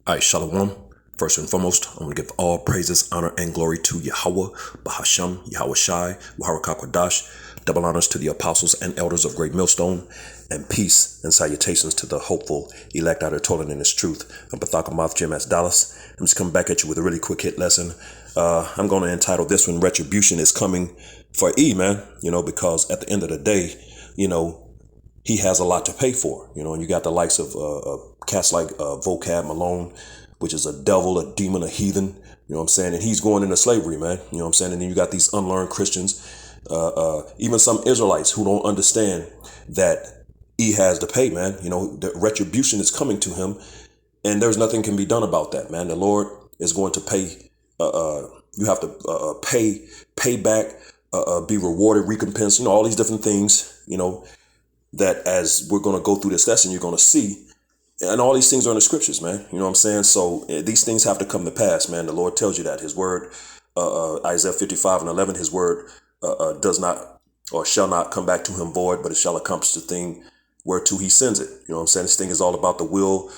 All right, Shalom. First and foremost, I'm going to give all praises, honor, and glory to Yahweh, Bahasham, Yahweh Shai, Waharakak, double honors to the apostles and elders of Great Millstone, and peace and salutations to the hopeful elect out of toiling in this truth. I'm Bathakamoth Jim S. Dallas. I'm just coming back at you with a really quick hit lesson. I'm going to entitle this one, Retribution is Coming for E, man, because at the end of the day, he has a lot to pay for, and you got the likes of cats like Vocab Malone, which is a devil, a demon, a heathen, you know what I'm saying? And he's going into slavery, man, you know what I'm saying? And then you got these unlearned Christians, even some Israelites who don't understand that he has to pay, man. The retribution is coming to him, and there's nothing can be done about that, man. The Lord is going to pay. You have to pay back, be rewarded, recompense, all these different things, that as we're going to go through this lesson, you're going to see. And all these things are in the scriptures, man. You know what I'm saying? So these things have to come to pass, man. The Lord tells you that. His word, Isaiah 55:11, his word does not or shall not come back to him void, but it shall accomplish the thing whereto he sends it. You know what I'm saying? This thing is all about the will,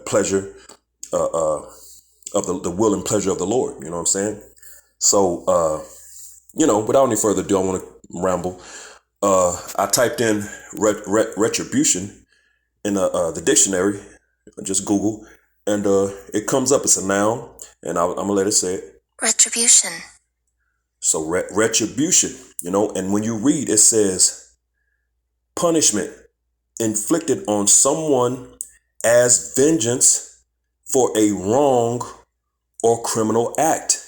pleasure of the will and pleasure of the Lord. You know what I'm saying? So, without any further ado, I want to ramble. I typed in retribution in the dictionary, just Google, and it comes up. It's a noun, and I'm gonna let it say it. Retribution. So retribution, and when you read, it says punishment inflicted on someone as vengeance for a wrong or criminal act.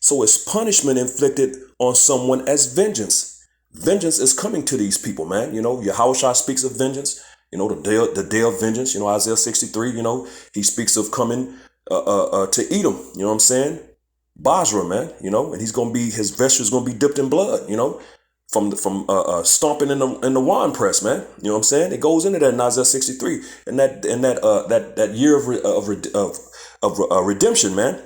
So it's punishment inflicted on someone as vengeance. Vengeance is coming to these people, man. Yahushua speaks of vengeance, the day of vengeance, Isaiah 63, he speaks of coming to Edom, you know what I'm saying? Basra, man, and his vesture is going to be dipped in blood, from stomping in the wine press, man. You know what I'm saying? It goes into that in Isaiah 63 and that year of redemption, man.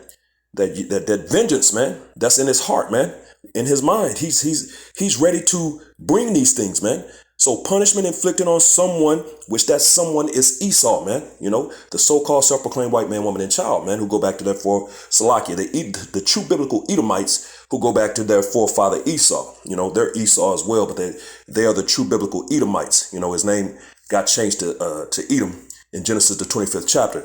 That vengeance, man, that's in his heart, man, in his mind. He's ready to bring these things, man. So punishment inflicted on someone, which that someone is Esau, man. The so-called self-proclaimed white man, woman, and child, man, who go back to their Salakia, the true biblical Edomites who go back to their forefather Esau. They're Esau as well, but they are the true biblical Edomites. His name got changed to Edom in Genesis the 25th chapter.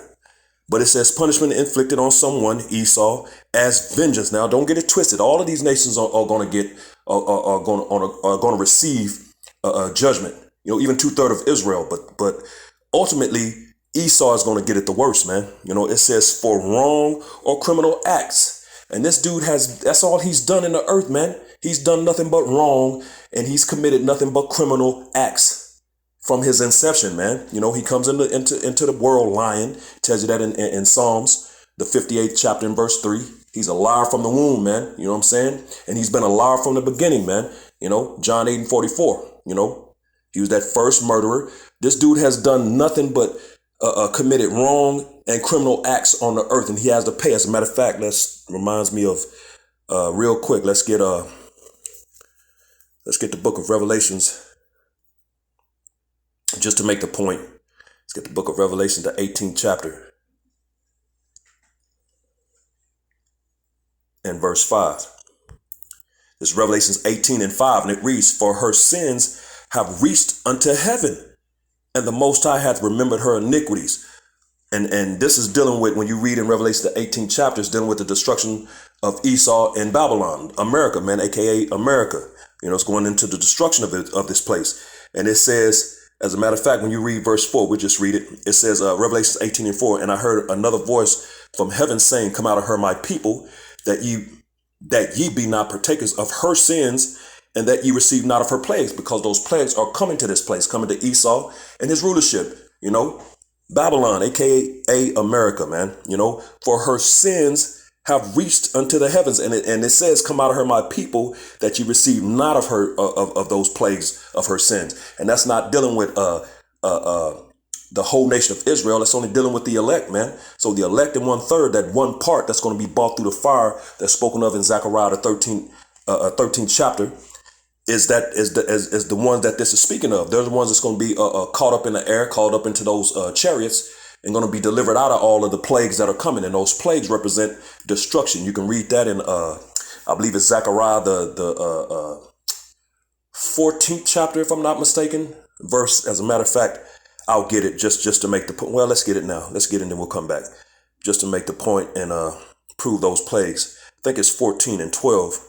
But it says punishment inflicted on someone, Esau, as vengeance. Now, don't get it twisted. All of these nations are going to receive judgment. Even 2/3 of Israel. But ultimately, Esau is going to get it the worst, man. It says for wrong or criminal acts. And this dude that's all he's done in the earth, man. He's done nothing but wrong, and he's committed nothing but criminal acts. From his inception, man, he comes into the world lying. Tells you that in Psalms, the 58th chapter and verse 3. He's a liar from the womb, man. You know what I'm saying? And he's been a liar from the beginning, man. John 8:44. He was that first murderer. This dude has done nothing but committed wrong and criminal acts on the earth, and he has to pay. As a matter of fact, reminds me of real quick. Let's get the book of Revelations. Just to make the point, let's get the book of Revelation, the 18th chapter and verse 5. This is Revelations 18:5, and it reads, "For her sins have reached unto heaven, and the Most High hath remembered her iniquities." And this is dealing with, when you read in Revelation, the 18th chapter, is dealing with the destruction of Esau and Babylon, America, man, aka America. It's going into the destruction of this place. And it says, as a matter of fact, when you read verse 4, we just read it. It says, Revelation 18:4, "And I heard another voice from heaven saying, Come out of her, my people, that ye be not partakers of her sins, and that ye receive not of her plagues," because those plagues are coming to this place, coming to Esau and his rulership. Babylon, aka America, man. For her sins have reached unto the heavens, and it says, "Come out of her, my people, that ye receive not of her of those plagues of her sins." And that's not dealing with the whole nation of Israel. That's only dealing with the elect, man. So the elect in 1/3, that one part that's going to be bought through the fire, that's spoken of in Zechariah the 13th chapter, is the ones that this is speaking of. They're the ones that's going to be caught up in the air, caught up into those chariots, and going to be delivered out of all of the plagues that are coming. And those plagues represent destruction. You can read that in, I believe it's Zechariah, the 14th chapter, if I'm not mistaken, verse. As a matter of fact, I'll get it just to make the point. Well, let's get it now. Let's get it and then we'll come back just to make the point and prove those plagues. I think it's 14 and 12.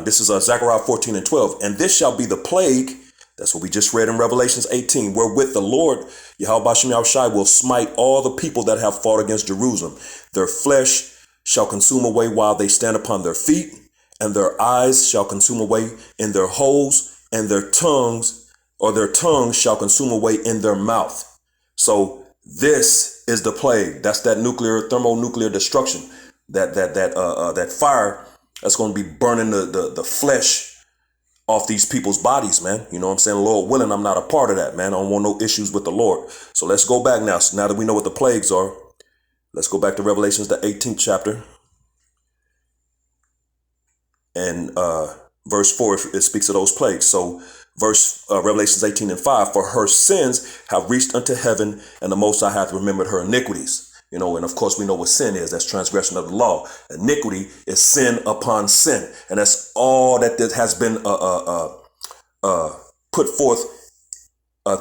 This is Zechariah 14 and 12. And this shall be the plague. That's what we just read in Revelations 18, wherewith the Lord, Yahweh Bashem Yahushai, will smite all the people that have fought against Jerusalem. Their flesh shall consume away while they stand upon their feet, and their eyes shall consume away in their holes, and their tongues shall consume away in their mouth. So this is the plague. That's that thermonuclear destruction, that fire that's going to be burning the flesh off these people's bodies, man. You know what I'm saying? Lord willing, I'm not a part of that, man. I don't want no issues with the Lord. So let's go back now. So now that we know what the plagues are, let's go back to Revelations, the 18th chapter. And verse 4, it speaks of those plagues. So Revelations 18 and 5, for her sins have reached unto heaven, and the Most High hath remembered her iniquities. You know, and of course we know what sin is. That's transgression of the law. Iniquity is sin upon sin. And that's all that has been put forth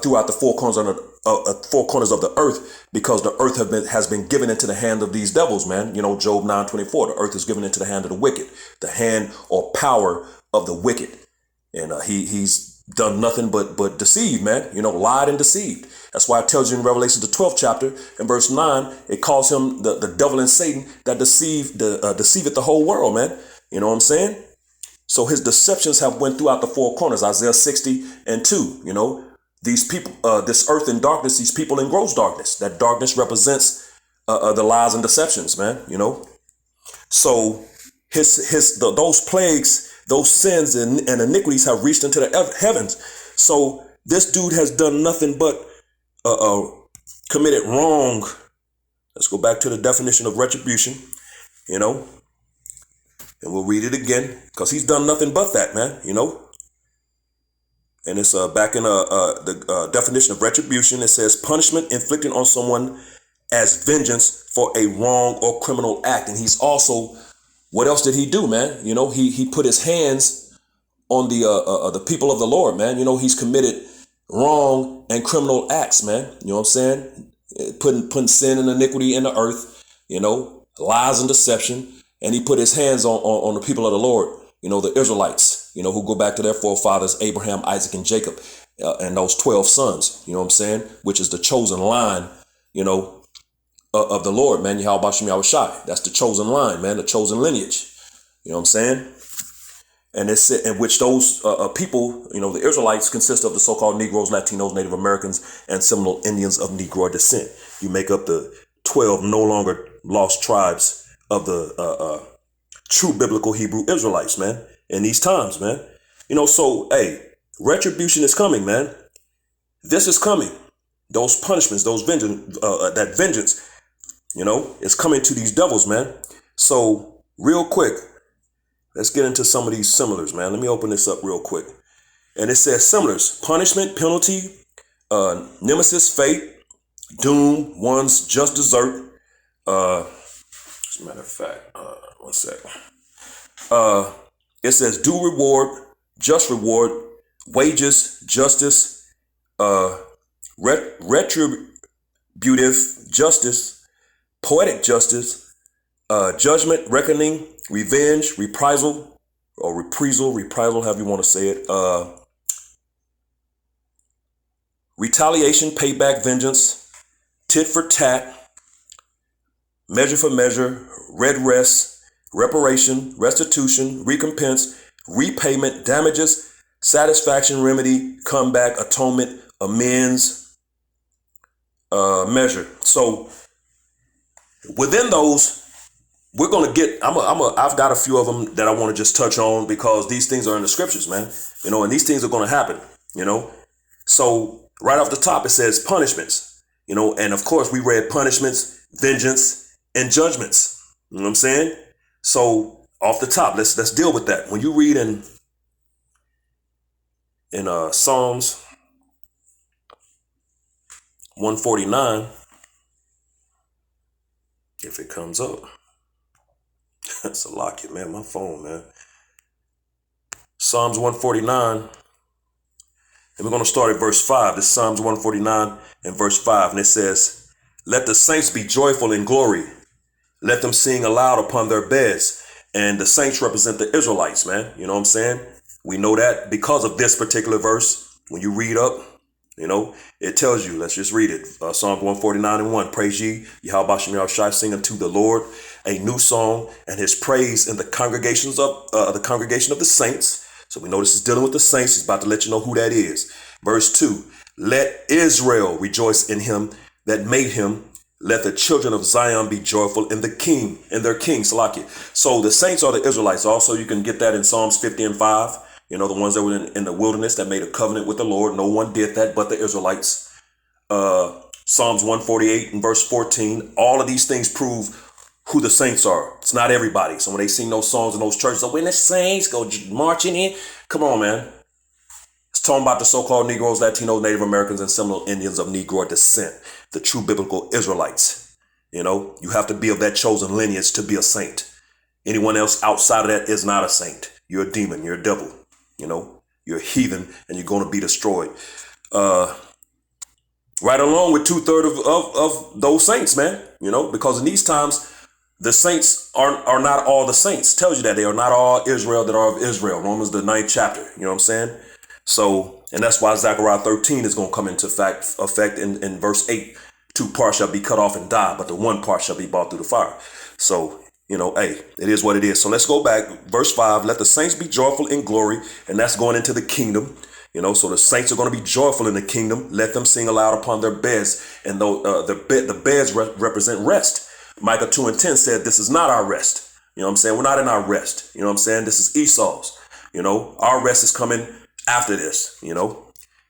throughout the four corners of the earth, because the earth has been given into the hand of these devils, man. You know, Job 9:24, the earth is given into the hand of the wicked, the hand or power of the wicked. And he's done nothing but deceive, man. You know, lied and deceived. That's why it tells you in Revelation, the 12th chapter, in verse 9, it calls him the devil and Satan that deceiveth the whole world, man. You know what I'm saying? So his deceptions have went throughout the four corners. Isaiah 60 and 2, you know, these people, this earth in darkness, these people in gross darkness. That darkness represents the lies and deceptions, man, you know. So those plagues, those sins and iniquities have reached into the heavens. So this dude has done nothing but committed wrong. Let's go back to the definition of retribution, you know, and we'll read it again, because he's done nothing but that, man, you know. And it's back in the definition of retribution. It says punishment inflicted on someone as vengeance for a wrong or criminal act. And he's also, what else did he do, man? You know, he put his hands on the people of the Lord, man. You know, he's committed wrong and criminal acts, man. You know what I'm saying? Putting sin and iniquity in the earth, you know, lies and deception. And he put his hands on the people of the Lord, you know, the Israelites, you know, who go back to their forefathers, Abraham, Isaac, and Jacob, and those 12 sons, you know what I'm saying? Which is the chosen line, you know, of the Lord, man. Yahweh Bashem Yahushai. That's the chosen line, man, the chosen lineage. You know what I'm saying? And it's in which those people, you know, the Israelites consist of the so-called Negroes, Latinos, Native Americans, and Seminole Indians of Negro descent. You make up the 12 no longer lost tribes of the true biblical Hebrew Israelites, man, in these times, man. You know, so, hey, retribution is coming, man. This is coming. Those punishments, those vengeance, that vengeance, you know, is coming to these devils, man. So, real quick, let's get into some of these similars, man. Let me open this up real quick. And it says similars: punishment, penalty, nemesis, fate, doom, one's just desert. As a matter of fact, one second. It says due reward, just reward, wages, justice, retributive justice, poetic justice, judgment, reckoning, revenge, reprisal, however you want to say it, retaliation, payback, vengeance, tit for tat, measure for measure, redress, reparation, restitution, recompense, repayment, damages, satisfaction, remedy, comeback, atonement, amends, measure. So within those, we're going to get, I've got a few of them that I want to just touch on, because these things are in the scriptures, man, you know, and these things are going to happen, you know. So right off the top, it says punishments, you know, and of course we read punishments, vengeance, and judgments. You know what I'm saying? So off the top, let's deal with that. When you read in Psalms, 149, if it comes up. That's a lock it, man. My phone, man. Psalms 149, and we're going to start at verse 5. This is Psalms 149 and verse 5, and it says, "Let the saints be joyful in glory. Let them sing aloud upon their beds." And the saints represent the Israelites, man. You know what I'm saying? We know that because of this particular verse. When you read up, it tells you, let's just read it. Psalm 149 and 1. "Praise ye, Yahweh Bashem Yahushai, sing unto the Lord a new song, and his praise in the congregation of the saints." So we know this is dealing with the saints. He's about to let you know who that is. Verse 2. "Let Israel rejoice in him that made him. Let the children of Zion be joyful in their king, Salakia." So the saints are the Israelites. Also, you can get that in Psalms 50 and 5. The ones that were in the wilderness that made a covenant with the Lord. No one did that but the Israelites. Psalms 148 and verse 14. All of these things prove who the saints are. It's not everybody. So when they sing those songs in those churches, when the saints go marching in, come on, man. It's talking about the so-called Negroes, Latinos, Native Americans, and Seminole Indians of Negro descent, the true biblical Israelites. You have to be of that chosen lineage to be a saint. Anyone else outside of that is not a saint. You're a demon. You're a devil. You're a heathen, and you're going to be destroyed. Right along with 2/3 of those saints, man. Because in these times, the saints are not all the saints. Tells you that they are not all Israel that are of Israel. Romans the 9th chapter. You know what I'm saying? So, and that's why Zechariah 13 is going to come into effect in verse 8. 2 parts shall be cut off and die, but the one part shall be brought through the fire. So, hey, it is what it is. So let's go back. Verse 5, "Let the saints be joyful in glory," and that's going into the kingdom. So the saints are going to be joyful in the kingdom. "Let them sing aloud upon their beds," and the beds represent rest. Micah 2 and 10 said, "This is not our rest." You know what I'm saying? We're not in our rest. You know what I'm saying? This is Esau's. Our rest is coming after this.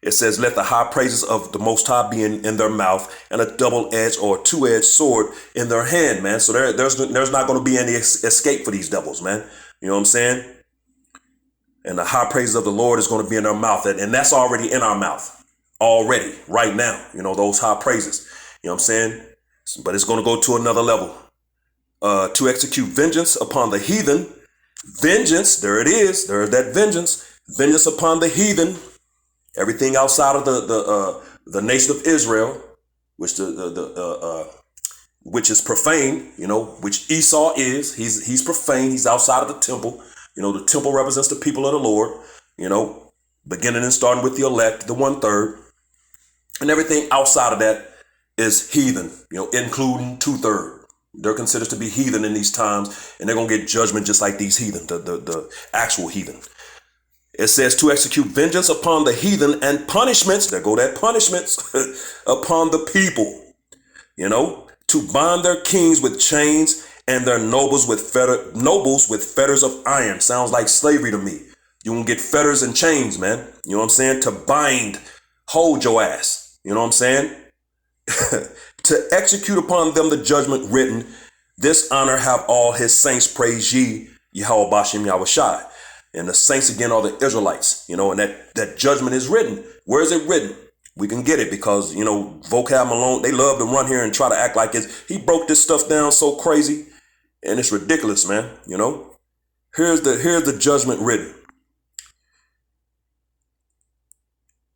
It says, "Let the high praises of the Most High be in their mouth, and a double-edged or two-edged sword in their hand," man. So there's not going to be any escape for these devils, man. You know what I'm saying? And the high praises of the Lord is going to be in their mouth. And that's already in our mouth. Already, right now. Those high praises. You know what I'm saying? But it's going to go to another level. "To execute vengeance upon the heathen." Vengeance, there it is. There's that vengeance. Vengeance upon the heathen. Everything outside of the nation of Israel, which which is profane, which Esau is. He's profane. He's outside of the temple. The temple represents the people of the Lord. Beginning and starting with the elect, the 1/3, and everything outside of that is heathen. Including 2/3. They're considered to be heathen in these times, and they're gonna get judgment just like these heathen, the actual heathen. It says, "To execute vengeance upon the heathen and punishments," there go that punishments, "upon the people, to bind their kings with chains and their nobles with fetters of iron." Sounds like slavery to me. You won't get fetters and chains, man. You know what I'm saying? To bind, hold your ass. You know what I'm saying? "To execute upon them the judgment written. This honor have all his saints. Praise ye, Yahweh Bashem Yahushai." And the saints again are the Israelites, and that judgment is written. Where is it written? We can get it because, Vocab Malone, they love to run here and try to act like he broke this stuff down so crazy. And it's ridiculous, man. Here's the judgment written.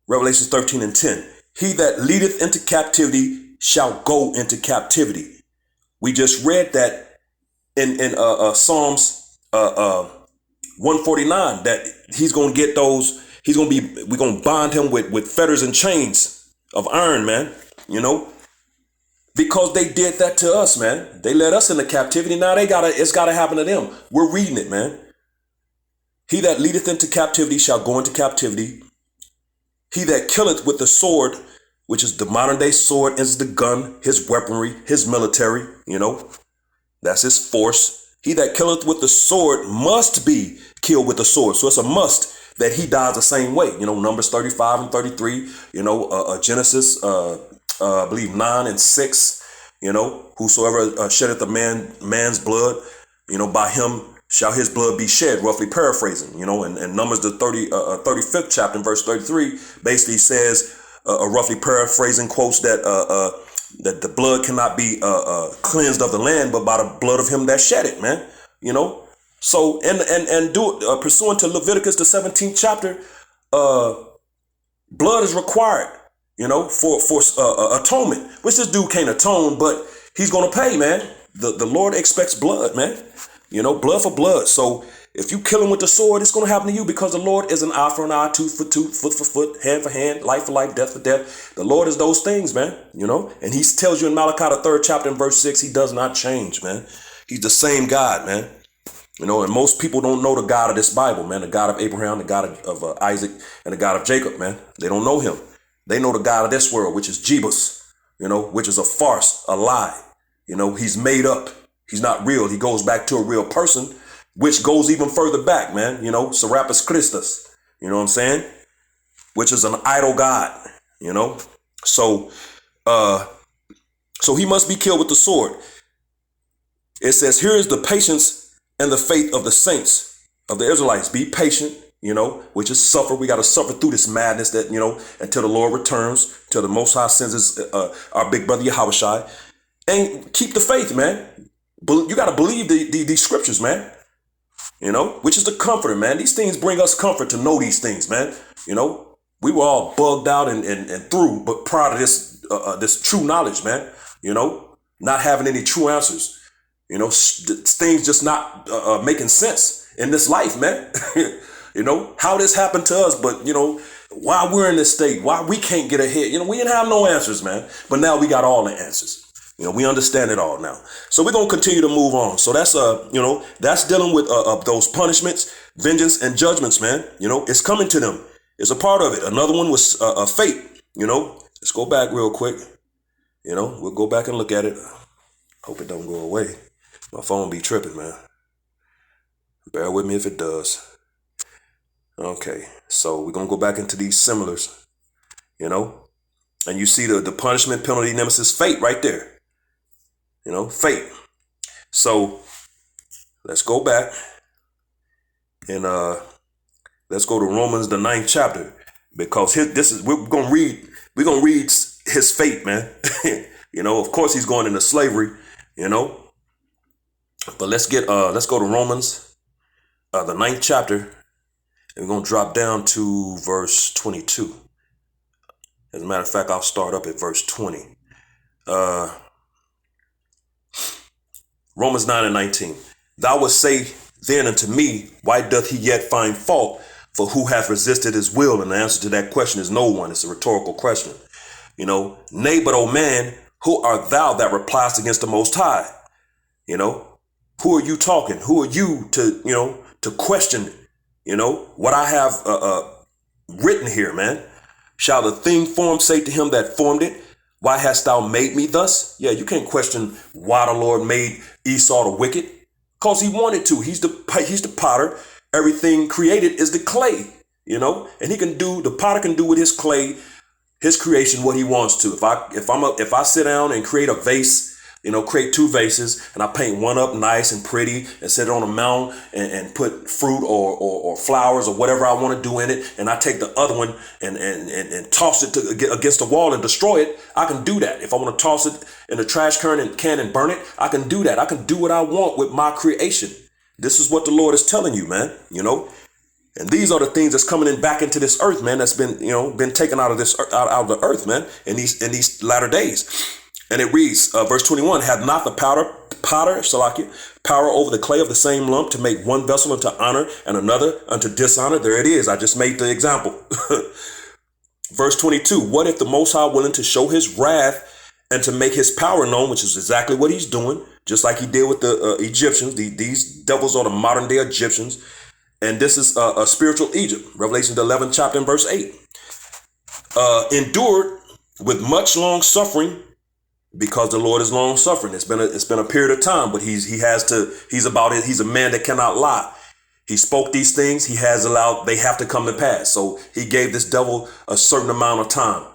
Revelation 13 and 10. "He that leadeth into captivity shall go into captivity." We just read that in Psalms 149, that he's going to get those. We're going to bind him with fetters and chains of iron, man. Because they did that to us, man. They led us into captivity. Now it's got to happen to them. We're reading it, man. "He that leadeth into captivity shall go into captivity. He that killeth with the sword," which is the modern day sword, is the gun, his weaponry, his military, that's his force. "He that killeth with the sword must be killed with the sword." So it's a must that he dies the same way. Numbers 35 and 33, Genesis, I believe 9 and 6, "Whosoever sheddeth a man's blood, by him shall his blood be shed," roughly paraphrasing, and Numbers the 35th chapter, verse 33, basically says, roughly paraphrasing, quotes that the blood cannot be cleansed of the land, but by the blood of him that shed it, man. So and pursuant to Leviticus the 17th chapter, blood is required, for atonement. Which this dude can't atone, but he's gonna pay, man. The Lord expects blood, man. Blood for blood. So if you kill him with the sword, it's going to happen to you, because the Lord is an eye for an eye, tooth for tooth, foot for foot, hand for hand, life for life, death for death. The Lord is those things, man, and he tells you in Malachi, the 3rd chapter and verse 6, he does not change, man. He's the same God, man. And most people don't know the God of this Bible, man, the God of Abraham, the God of Isaac, and the God of Jacob, man. They don't know him. They know the God of this world, which is Jebus, which is a farce, a lie. He's made up. He's not real. He goes back to a real person, which goes even further back, man. Serapis Christus, what I'm saying? Which is an idol god, So he must be killed with the sword. It says, here is the patience and the faith of the saints of the Israelites. Be patient, which is suffer. We got to suffer through this madness that, until the Lord returns, till the Most High sends our big brother Yahushua. And keep the faith, man. You got to believe these scriptures, man. Which is the comforter, man. These things bring us comfort to know these things, man. We were all bugged out and through, but prior to this true knowledge, man, not having any true answers, things just not making sense in this life, man. How this happened to us, but, why we're in this state, why we can't get ahead. We didn't have no answers, man. But now we got all the answers. We understand it all now. So we're going to continue to move on. So that's, that's dealing with those punishments, vengeance, and judgments, man. It's coming to them. It's a part of it. Another one was fate. Let's go back real quick. We'll go back and look at it. Hope it don't go away. My phone be tripping, man. Bear with me if it does. Okay. So we're going to go back into these similars, and you see the punishment, penalty, nemesis, fate right there. Fate. So let's go back and let's go to Romans the 9th chapter, because we're gonna read his fate, man. Of course he's going into slavery, but let's go to Romans the 9th chapter, and we're gonna drop down to verse 22. As a matter of fact, I'll start up at verse 20. Romans 9:19. Thou wouldst say then unto me, why doth he yet find fault? For who hath resisted his will? And the answer to that question is no one. It's a rhetorical question. Nay, but O man, who art thou that repliest against the Most High? Who are you talking? Who are you to question, what I have written here, man? Shall the thing formed say to him that formed it, why hast thou made me thus? Yeah, you can't question why the Lord made Esau the wicked, because he wanted to. He's the potter. Everything created is the clay, and the potter can do with his clay, his creation, what he wants to. If I sit down and create a vase, create two vases, and I paint one up nice and pretty and set it on a mound and put fruit or flowers or whatever I want to do in it, and I take the other one and toss it against the wall and destroy it, I can do that. If I want to toss it in the trash can and burn it, I can do that. I can do what I want with my creation. This is what the Lord is telling you, man, And these are the things that's coming in back into this earth, man, that's been taken out of this out of the earth, man, in these latter days. And it reads, verse 21, hath not the potter, Salakia, power over the clay of the same lump to make one vessel unto honor and another unto dishonor? There it is. I just made the example. Verse 22, what if the Most High willing to show his wrath and to make his power known, which is exactly what he's doing, just like he did with the Egyptians. These devils are the modern day Egyptians. And this is a spiritual Egypt. Revelation the 11th chapter and verse 8. Endured with much long suffering, because the Lord is long suffering. It's been a period of time, but he's about it. He's a man that cannot lie. He spoke these things. He has allowed, they have to come to pass. So he gave this devil a certain amount of time,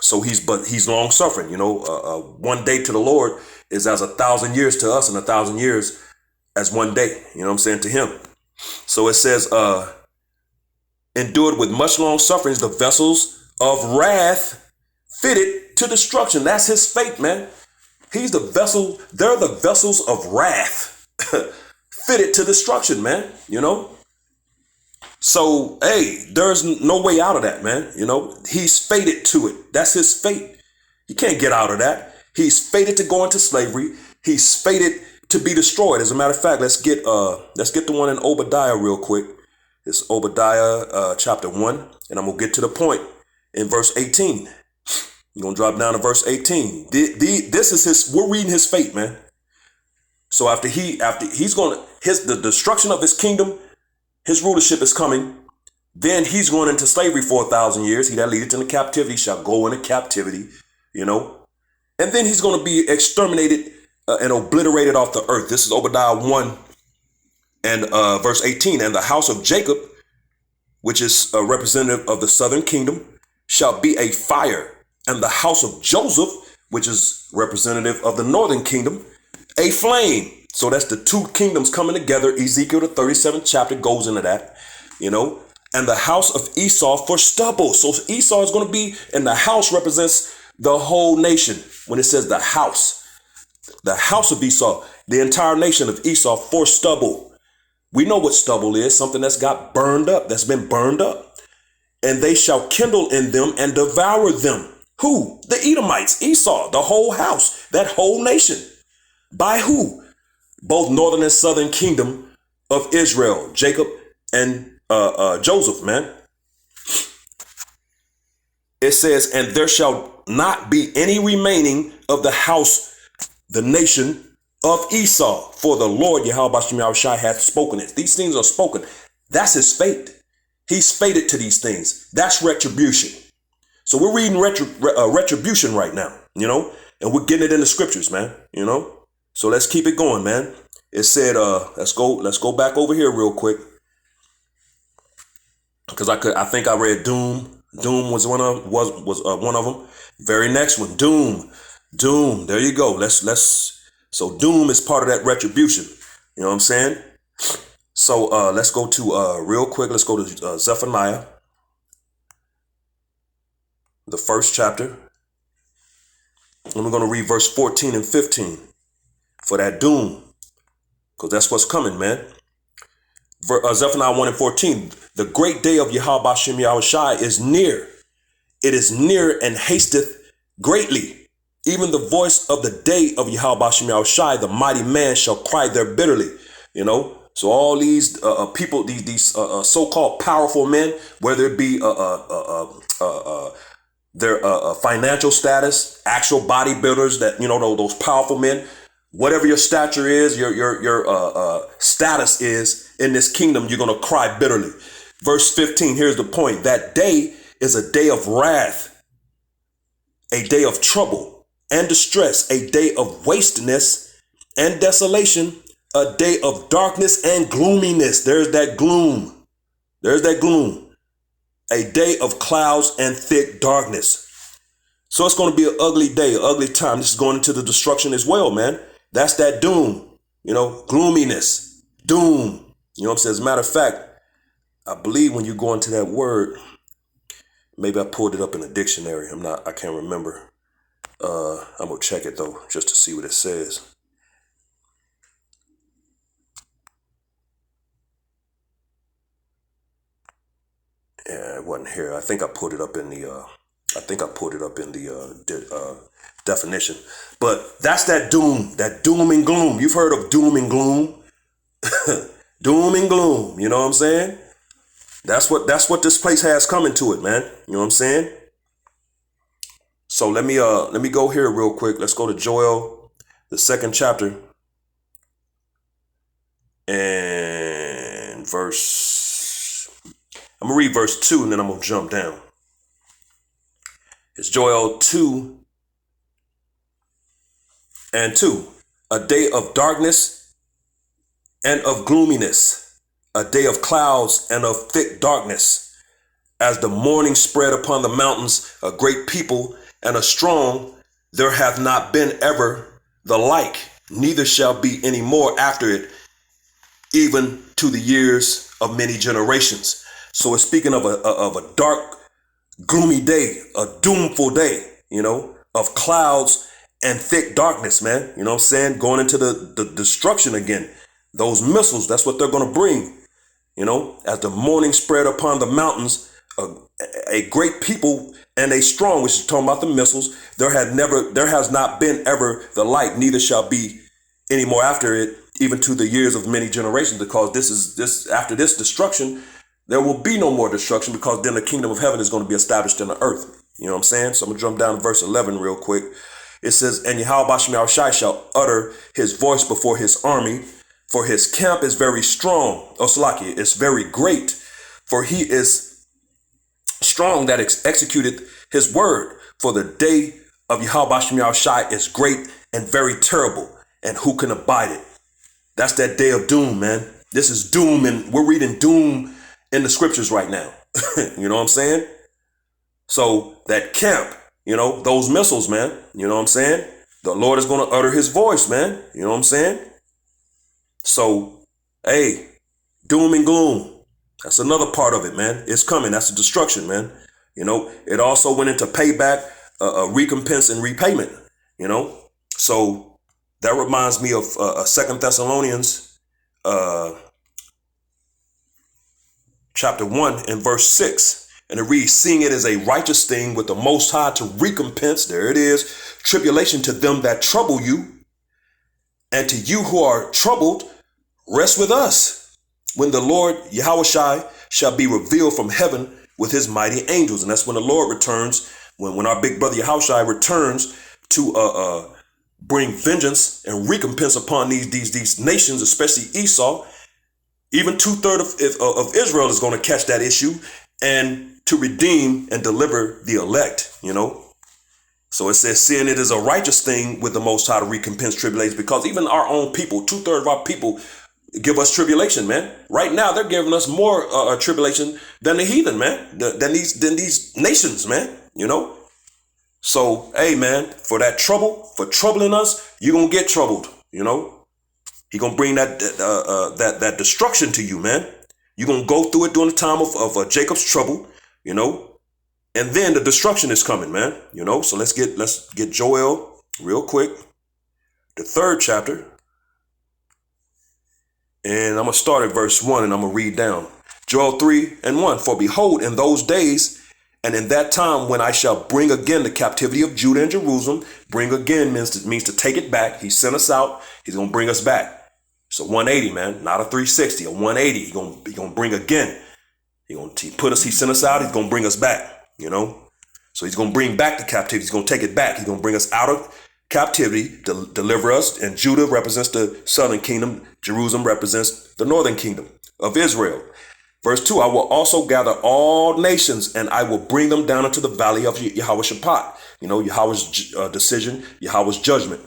so he's long suffering, one day to the Lord is as 1,000 years to us, and 1,000 years as one day, to him. So it says, endured with much long sufferings the vessels of wrath fitted to destruction. That's his fate, man. He's the vessel. They're the vessels of wrath fitted to destruction, man. So, hey, there's no way out of that, man. He's fated to it. That's his fate. You can't get out of that. He's fated to go into slavery. He's fated to be destroyed. As a matter of fact, let's get the one in Obadiah real quick. It's Obadiah chapter 1, and I'm gonna get to the point in verse 18. You're gonna drop down to verse 18. This is we're reading his fate, man. So after the destruction of his kingdom, his rulership is coming. Then he's going into slavery for 1,000 years. He that leadeth into captivity shall go into captivity, And then he's going to be exterminated and obliterated off the earth. This is Obadiah 1 and verse 18. And the house of Jacob, which is a representative of the southern kingdom, shall be a fire. And the house of Joseph, which is representative of the northern kingdom, a flame. So that's the two kingdoms coming together. Ezekiel, the 37th chapter, goes into that, And the house of Esau for stubble. So Esau is going to be, and the house represents the whole nation. When it says the house of Esau, the entire nation of Esau for stubble. We know what stubble is, something that's got burned up, that's been burned up. And they shall kindle in them and devour them. Who? The Edomites, Esau, the whole house, that whole nation. By who? Both northern and southern kingdom of Israel, Jacob and Joseph, man. It says, and there shall not be any remaining of the house, the nation of Esau, for the Lord Yahweh Bashem Yahushai hath spoken it. These things are spoken. That's his fate. He's fated to these things. That's retribution. So we're reading retribution right now, and we're getting it in the scriptures, man, So let's keep it going, man. It said, let's go back over here real quick. Because I think I read Doom. Doom was one of them. Very next one, Doom. There you go. So Doom is part of that retribution. You know what I'm saying? So let's go to real quick. Let's go to Zephaniah, the first chapter. And we're going to read verse 14 and 15 for that doom, because that's what's coming, man. Zephaniah 1 and 14. The great day of Yahweh Bashem Yahushai is near. It is near and hasteth greatly. Even the voice of the day of Yahweh Bashem Yahushai, the mighty man shall cry there bitterly. So all these people, these so-called powerful men, whether it be their financial status, actual bodybuilders, that those powerful men, whatever your stature is, your status is in this kingdom, you're going to cry bitterly. Verse 15, here's the point. That day is a day of wrath, a day of trouble and distress, a day of wasteness and desolation, a day of darkness and gloominess. There's that gloom. A day of clouds and thick darkness. So it's going to be an ugly day, an ugly time. This is going into the destruction as well, man. That's that doom, gloominess, doom. You know what I'm saying? As a matter of fact, I believe when you go into that word, maybe I pulled it up in a dictionary. I can't remember. I'm going to check it though, just to see what it says. Yeah, it wasn't here. I think I put it up in the definition. But that's that doom and gloom. You've heard of doom and gloom. Doom and gloom. You know what I'm saying? That's what this place has coming to it, man. You know what I'm saying? So let me go here real quick. Let's go to Joel, the second chapter, and I'm going to read verse 2 and then I'm going to jump down. It's Joel 2 and 2. A day of darkness and of gloominess, a day of clouds and of thick darkness. As the morning spread upon the mountains, a great people and a strong, there hath not been ever the like, neither shall be any more after it, even to the years of many generations. So it's speaking of a dark, gloomy day, a doomful day, of clouds and thick darkness, man. You know what I'm saying? Going into the destruction again. Those missiles, that's what they're going to bring. As the morning spread upon the mountains, a great people and a strong, which is talking about the missiles, there has not been ever the like, neither shall be any more after it, even to the years of many generations, because after this destruction, there will be no more destruction, because then the kingdom of heaven is going to be established in the earth. You know what I'm saying? So I'm going to jump down to verse 11 real quick. It says, and Yahweh Bashem Yahushai shall utter his voice before his army, for his camp is very strong. Salaki, it's very great, for he is strong that executed his word. For the day of Yahweh Bashem Yahushai is great and very terrible, and who can abide it? That's that day of doom, man. This is doom, and we're reading doom in the scriptures right now. You know what I'm saying? So that camp, those missiles, man, you know what I'm saying? The Lord is going to utter his voice, man. You know what I'm saying? So, hey, doom and gloom. That's another part of it, man. It's coming. That's the destruction, man. It also went into payback, recompense and repayment, So that reminds me of 2 Thessalonians chapter 1 and verse 6. And it reads, seeing it is a righteous thing with the Most High to recompense, there it is, tribulation to them that trouble you, and to you who are troubled, rest with us, when the Lord Yahushai shall be revealed from heaven with his mighty angels. And that's when the Lord returns, when our big brother Yahushai returns to bring vengeance and recompense upon these nations, especially Esau. Even 2/3 of Israel is going to catch that issue, and to redeem and deliver the elect, So it says, seeing it is a righteous thing with the Most High to recompense tribulation, because even our own people, 2/3 of our people give us tribulation, man. Right now, they're giving us more tribulation than the heathen, man, than these nations, man, So, hey, man, for troubling us, you're going to get troubled, He going to bring that destruction to you, man. You're going to go through it during the time of Jacob's trouble, and then the destruction is coming, man. So let's get Joel real quick, the 3rd chapter. And I'm going to start at verse 1 and I'm going to read down. Joel 3 and 1. For behold, in those days and in that time when I shall bring again the captivity of Judah and Jerusalem, bring again means to take it back. He sent us out. He's going to bring us back. It's a 180, man, not a 360, a 180. He's going to bring again. He sent us out. He's going to bring us back, So he's going to bring back the captivity. He's going to take it back. He's going to bring us out of captivity, deliver us. And Judah represents the southern kingdom. Jerusalem represents the northern kingdom of Israel. Verse 2, I will also gather all nations and I will bring them down into the valley of Yahweh Shaphat. Yahweh's decision, Yahweh's judgment.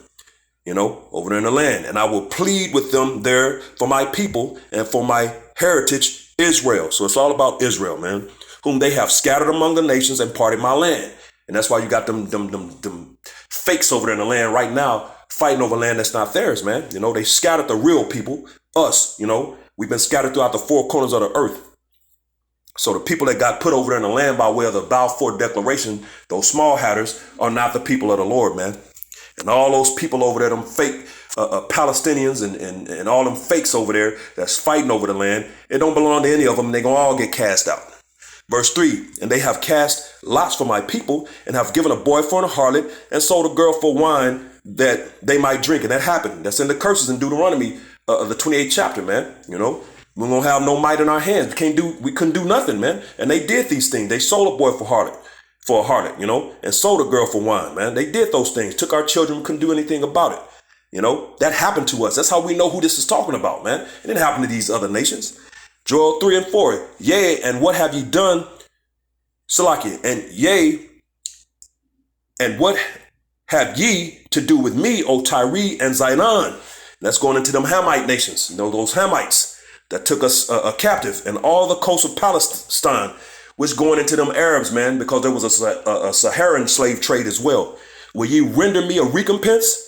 Over there in the land. And I will plead with them there for my people and for my heritage, Israel. So it's all about Israel, man, whom they have scattered among the nations and parted my land. And that's why you got them fakes over there in the land right now, fighting over land that's not theirs, man. They scattered the real people, us, we've been scattered throughout the 4 corners of the earth. So the people that got put over there in the land by way of the Balfour Declaration, those small hatters, are not the people of the Lord, man. And all those people over there, them fake Palestinians and all them fakes over there that's fighting over the land, it don't belong to any of them. They're going to all get cast out. Verse 3, and they have cast lots for my people and have given a boy for an harlot and sold a girl for wine that they might drink. And that happened. That's in the curses in Deuteronomy, the 28th chapter, man. We're going to have no might in our hands. We couldn't do nothing, man. And they did these things. They sold a boy for a harlot, and sold a girl for wine, man. They did those things, took our children, couldn't do anything about it. That happened to us. That's how we know who this is talking about, man. It didn't happen to these other nations. Joel 3 and 4, yea, and what have ye done, Salakia, and yea, and what have ye to do with me, O Tyre and Zidon? That's going into them Hamite nations, those Hamites that took us captive, and all the coast of Palestine, which going into them Arabs, man, because there was a Saharan slave trade as well. Will ye render me a recompense?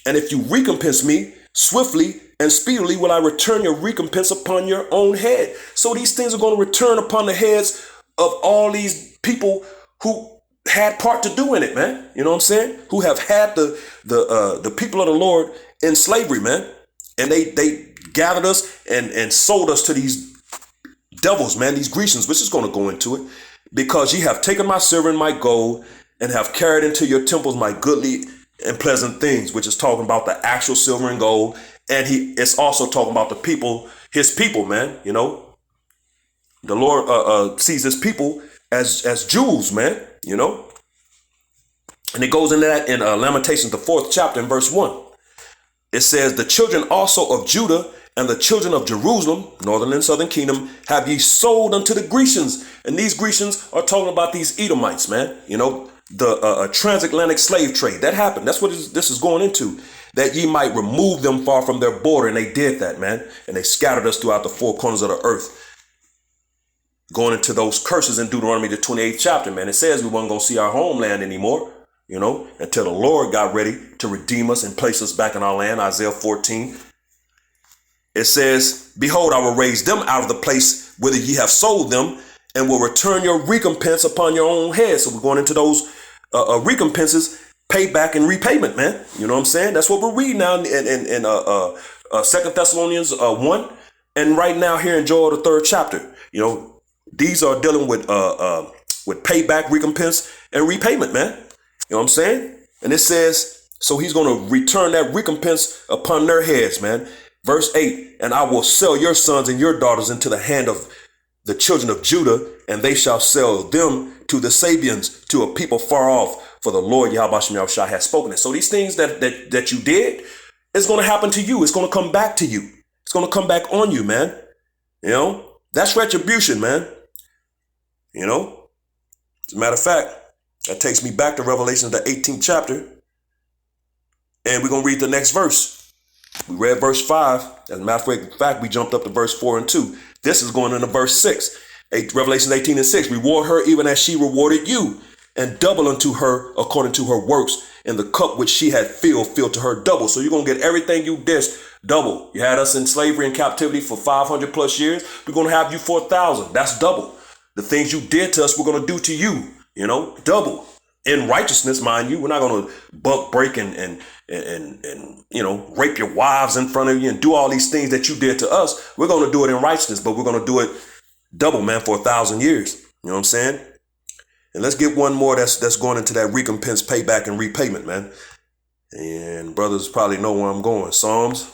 And if you recompense me, Swiftly and speedily will I return your recompense upon your own head. So these things are going to return upon the heads of all these people who had part to do in it, man. You know what I'm saying? Who have had the people of the Lord in slavery, man. And they gathered us and sold us to these devils, man, these Grecians, which is going to go into it. Because ye have taken my silver and my gold and have carried into your temples my goodly and pleasant things, which is talking about the actual silver and gold. And it's also talking about the people, his people, man. You know, the Lord sees his people as jewels, man, you know. And it goes into that in Lamentations, the 4th chapter, in verse 1. It says, the children also of Judah and the children of Jerusalem, northern and southern kingdom, have ye sold unto the Grecians. And these Grecians are talking about these Edomites, man. You know, the transatlantic slave trade. That happened. That's what this is going into. That ye might remove them far from their border. And they did that, man. And they scattered us throughout the four corners of the earth. Going into those curses in Deuteronomy, the 28th chapter, man. It says we weren't going to see our homeland anymore, you know, until the Lord got ready to redeem us and place us back in our land. Isaiah 14. It says, behold, I will raise them out of the place whither ye have sold them, and will return your recompense upon your own head. So we're going into those recompenses, payback and repayment, man. You know what I'm saying? That's what we're reading now in 2 Thessalonians 1, and right now here in Joel, the 3rd chapter. You know, these are dealing with payback, recompense, and repayment, man. You know what I'm saying? And it says, so he's going to return that recompense upon their heads, man. Verse 8, and I will sell your sons and your daughters into the hand of the children of Judah, and they shall sell them to the Sabians, to a people far off, for the Lord Yahweh Shah has spoken it. So these things that you did, it's going to happen to you. It's going to come back to you. It's going to come back on you, man. You know, that's retribution, man. You know, as a matter of fact, that takes me back to Revelation, the 18th chapter. And we're going to read the next verse. We read verse 5. As a matter of fact, we jumped up to verse 4 and 2. This is going into verse 6. Revelation 18 and 6. Reward her even as she rewarded you, and double unto her according to her works. And the cup which she had filled to her double. So you're going to get everything you dished double. You had us in slavery and captivity for 500 plus years. We're going to have you for 1,000. That's double. The things you did to us, we're going to do to you, you know, double. In righteousness, mind you. We're not going to buck, break, and you know, rape your wives in front of you and do all these things that you did to us. We're going to do it in righteousness, but we're going to do it double, man, for 1,000 years. You know what I'm saying? And let's get one more that's going into that recompense, payback, and repayment, man. And brothers probably know where I'm going. Psalms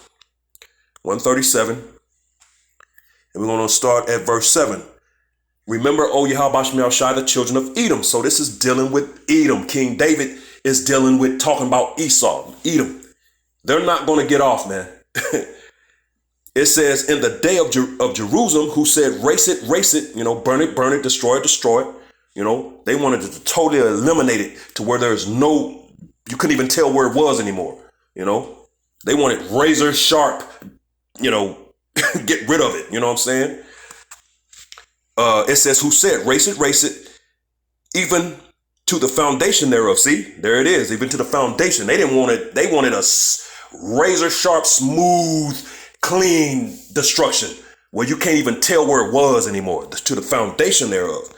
137. And we're going to start at verse 7. Remember, O Yahweh Shai, the children of Edom. So this is dealing with Edom. King David is dealing with talking about Esau, Edom. They're not going to get off, man. It says, in the day of Jerusalem, who said, race it, you know, burn it, destroy it. You know, they wanted to totally eliminate it to where there's no, you couldn't even tell where it was anymore. You know, they wanted razor sharp, you know, get rid of it. You know what I'm saying? It says, who said, race it, even to the foundation thereof. See, there it is, even to the foundation. They didn't want it. They wanted a razor sharp, smooth, clean destruction where you can't even tell where it was anymore, to the foundation thereof.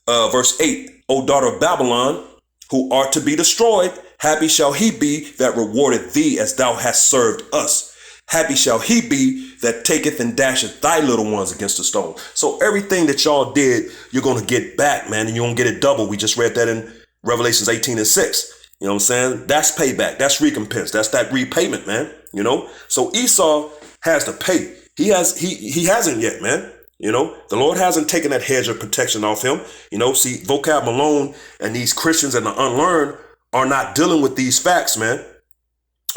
Verse 8, O daughter of Babylon, who art to be destroyed, happy shall he be that rewardeth thee as thou hast served us. Happy shall he be that taketh and dasheth thy little ones against a stone. So everything that y'all did, you're going to get back, man. And you're going to get it double. We just read that in Revelations 18 and 6. You know what I'm saying? That's payback. That's recompense. That's that repayment, man. You know, so Esau has to pay. He hasn't yet, man. You know, the Lord hasn't taken that hedge of protection off him. You know, see, Vocab Malone and these Christians and the unlearned are not dealing with these facts, man.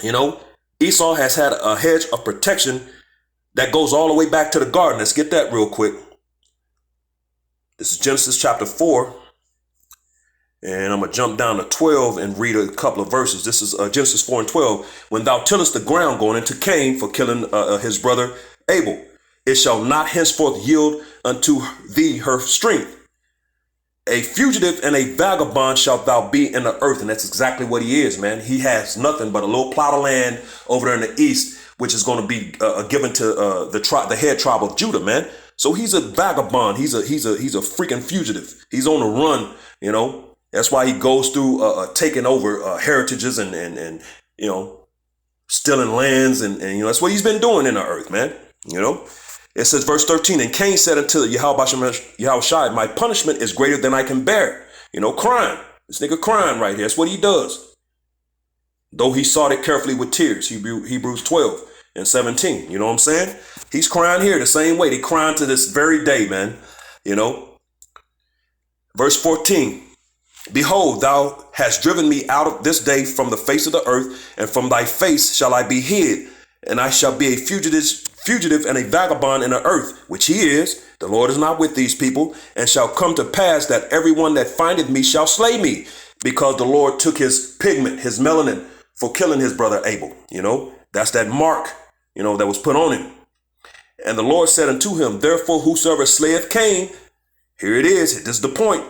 You know, Esau has had a hedge of protection that goes all the way back to the garden. Let's get that real quick. This is Genesis chapter 4. And I'm going to jump down to 12 and read a couple of verses. This is Genesis 4 and 12. When thou tillest the ground, going into Cain for killing his brother Abel, it shall not henceforth yield unto thee her strength. A fugitive and a vagabond shalt thou be in the earth. And that's exactly what he is, man. He has nothing but a little plot of land over there in the east which is going to be given to the head tribe of Judah, man. So he's a vagabond. He's a freaking fugitive. He's on the run, you know. That's why he goes through taking over heritages and you know, stealing lands and you know, that's what he's been doing in the earth, man. You know, it says verse 13, and Cain said unto Yahushua, my punishment is greater than I can bear. You know, crying. This nigga crying right here. That's what he does. Though he sought it carefully with tears. Hebrews 12 and 17. You know what I'm saying? He's crying here the same way. They crying to this very day, man. You know. Verse 14. Behold, thou hast driven me out of this day from the face of the earth, and from thy face shall I be hid, and I shall be a fugitive and a vagabond in the earth, which he is. The Lord is not with these people, and shall come to pass that everyone that findeth me shall slay me, because the Lord took his pigment, his melanin, for killing his brother Abel. You know, that's that mark, you know, that was put on him. And the Lord said unto him, therefore whosoever slayeth Cain, here it is, this is the point.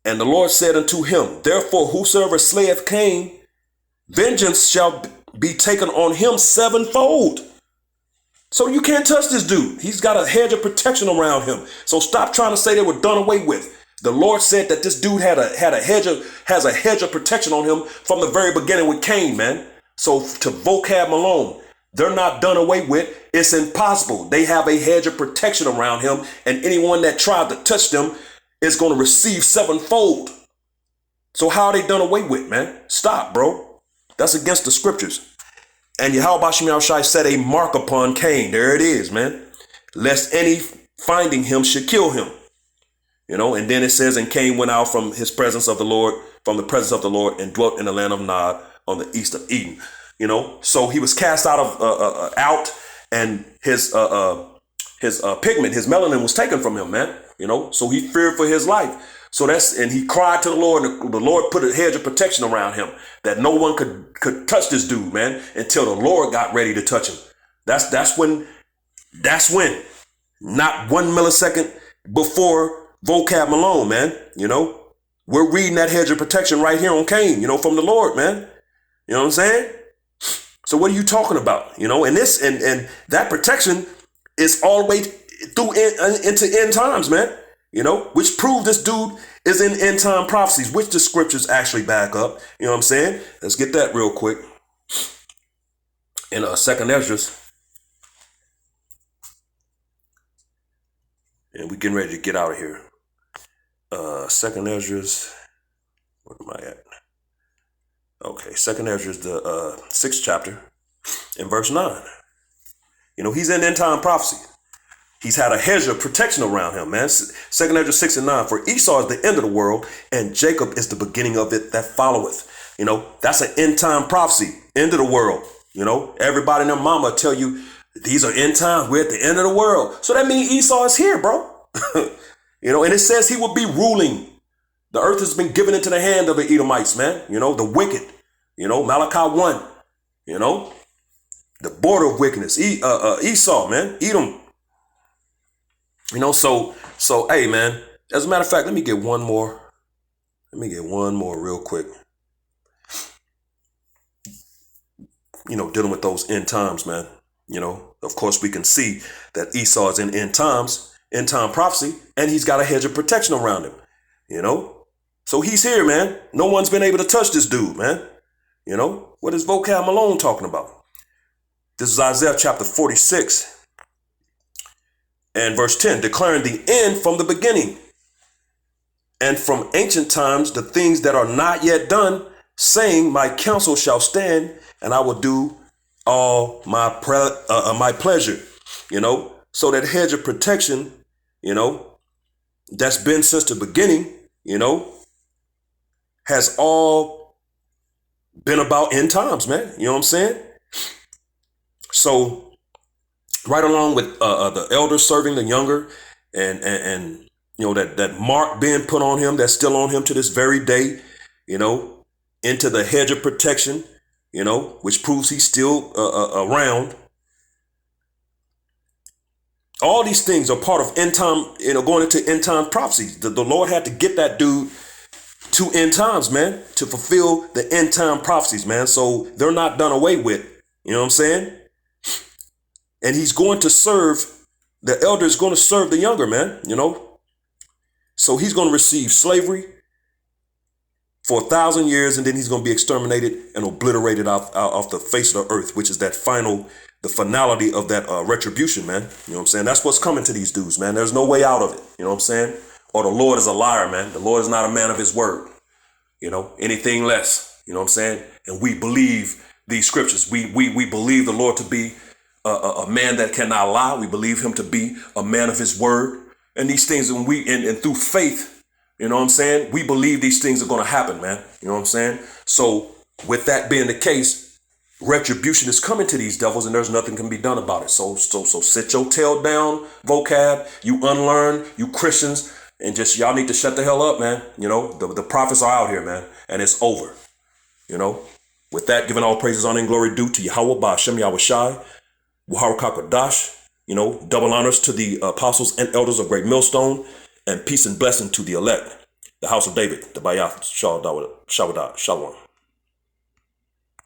And the Lord said unto him, therefore whosoever slayeth Cain, vengeance shall be taken on him sevenfold. So you can't touch this dude. He's got a hedge of protection around him. So stop trying to say they were done away with. The Lord said that this dude has a hedge of protection on him from the very beginning with Cain, man. So to vocab Malone, they're not done away with. It's impossible. They have a hedge of protection around him, and anyone that tried to touch them is going to receive sevenfold. So how are they done away with, man? Stop, bro. That's against the scriptures. And Yahushua set a mark upon Cain. There it is, man. Lest any finding him should kill him. You know, and then it says, and Cain went out from the presence of the Lord, and dwelt in the land of Nod on the east of Eden. You know, so he was cast out, and his pigment, his melanin was taken from him, man. You know, so he feared for his life. So and he cried to the Lord, and the Lord put a hedge of protection around him that no one could touch this dude, man, until the Lord got ready to touch him. That's when, not 1 millisecond before vocab Malone, man. You know, we're reading that hedge of protection right here on Cain, you know, from the Lord, man. You know what I'm saying? So what are you talking about? You know, and that protection is all the way through into end times, man. You know, which prove this dude is in end time prophecies, which the scriptures actually back up. You know what I'm saying? Let's get that real quick. In 2nd Esdras. And we're getting ready to get out of here. 2nd Esdras. Where am I at? Okay, 2nd Esdras, the 6th chapter, in verse 9. You know, he's in end time prophecy. He's had a hedge of protection around him, man. 2nd Esdras 6 and 9. For Esau is the end of the world, and Jacob is the beginning of it that followeth. You know, that's an end time prophecy. End of the world. You know, everybody and their mama tell you these are end times. We're at the end of the world. So that means Esau is here, bro. You know, and it says he will be ruling. The earth has been given into the hand of the Edomites, man. You know, the wicked. You know, Malachi 1. You know, the border of wickedness. Esau, man. Edom. You know, so, hey, man, as a matter of fact, let me get one more real quick. You know, dealing with those end times, man. You know, of course, we can see that Esau is in end time prophecy, and he's got a hedge of protection around him. You know, so he's here, man. No one's been able to touch this dude, man. You know, what is vocab Malone talking about? This is Isaiah chapter 46. And verse 10, declaring the end from the beginning, and from ancient times the things that are not yet done, saying, my counsel shall stand, and I will do all my pleasure. You know, so that hedge of protection, you know, that's been since the beginning, you know, has all been about end times, man. You know what I'm saying? So right along with the elders serving the younger, and you know, that mark being put on him, that's still on him to this very day, you know, into the hedge of protection, you know, which proves he's still around. All these things are part of end time, you know, going into end time prophecies. The Lord had to get that dude to end times, man, to fulfill the end time prophecies, man. So they're not done away with. You know what I'm saying? And he's going to serve, the elder is going to serve the younger, man, you know. So he's going to receive slavery for 1,000 years, and then he's going to be exterminated and obliterated off the face of the earth, which is that the finality of that retribution, man. You know what I'm saying? That's what's coming to these dudes, man. There's no way out of it. You know what I'm saying? Or the Lord is a liar, man. The Lord is not a man of his word. You know, anything less. You know what I'm saying? And we believe these scriptures. We believe the Lord to be a man that cannot lie. We believe him to be a man of his word. And these things, and through faith, you know what I'm saying? We believe these things are going to happen, man. You know what I'm saying? So with that being the case, retribution is coming to these devils, and there's nothing can be done about it. So sit your tail down, vocab, you unlearn, you Christians, and just y'all need to shut the hell up, man. You know, the prophets are out here, man, and it's over. You know, with that, giving all praises, honor, and glory due to Yahweh, Ba'ashem, Yahweh Shai, Wahara Kakadash, you know, double honors to the apostles and elders of Great Millstone, and peace and blessing to the elect, the house of David, the Bayah, Shalom.